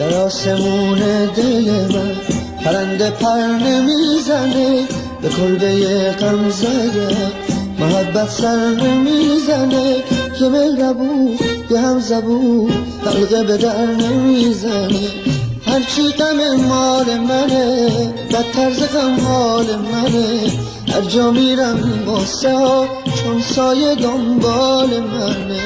در آسمون دل من پرنده پر نمیزنه، به کلبه غم زده محبت سر نمیزنه، که مهربون یه هم زبون حلقه به در نمیزنه. هرچی غم مال منه بدتر ز غم حال منه، هر جا میرم غصه ها چون سایه دنبال منه.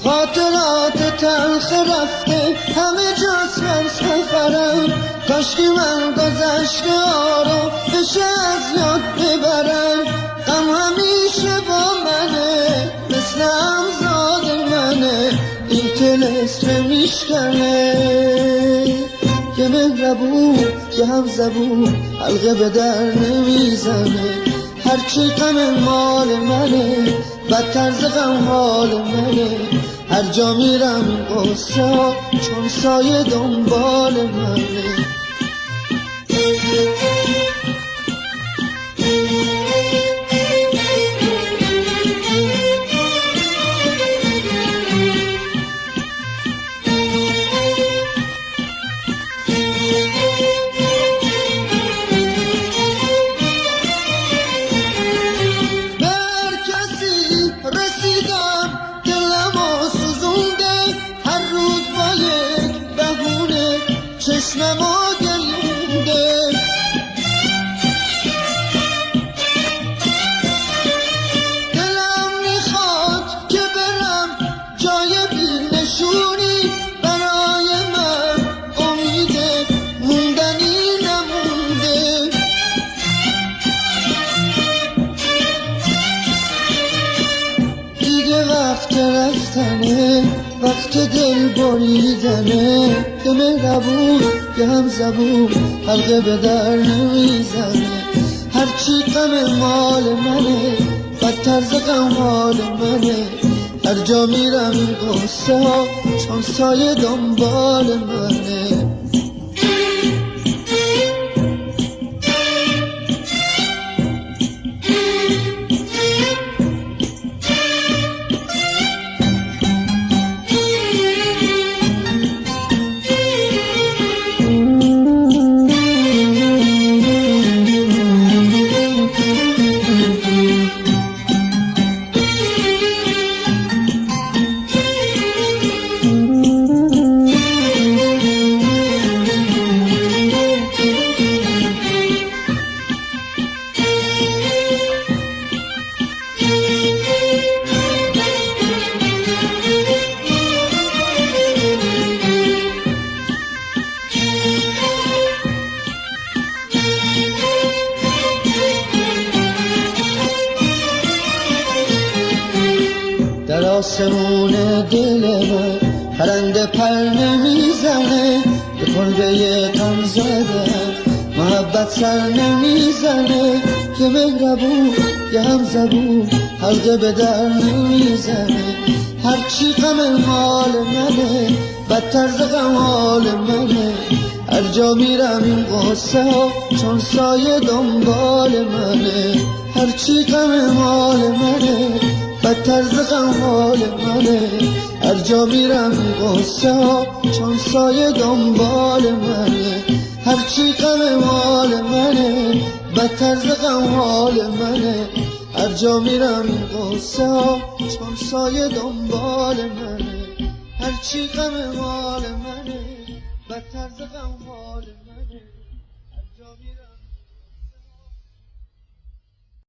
خاطرات تلخ رفته همه جاست من سفرم، کاشکی من گذشته ها رو بشه از یاد ببرم. غم همیشه با منه مثل همزاد منه، این طلسم میشکنه که مهربون که هم زبون حلقه به در نمیزنه. هرچی غم مال منه بدتر ز غم حال منه، هر جا میرم غصه ها چون سایه دنبال منه. چشممو گلونده دلم میخواد که برم جای بی‌نشونی، برای من امید موندنی نمونده. دیگه وقت رفتنه، وقت دل بریدنه، که مهربون که هم زبون حلقه به در نمیزنه. هرچی غم مال منه بدتر ز غم حال منه، هر جا میرم غصه ها چون سایه دنبال منه. در آسمون دل من پرنده پر نمیزنه، به کلبه غم زده محبت سر نمیزنه، که مهربون یه هم زبون حلقه به در نمیزنه. هرچی غم مال منه بدتر ز غم حال منه، هر جا میرم این غصه ها چون سایه دنبال منه. هرچی غم مال منه بدتر ز غم حال منه، هر جا میرم غصه ها چون سایه دنبال منه. هرچی غم مال منه بدتر ز غم حال منه، هر جا میرم غصه ها چون سایه دنبال منه. هرچی غم مال منه بدتر ز غم حال منه، هر جا میرم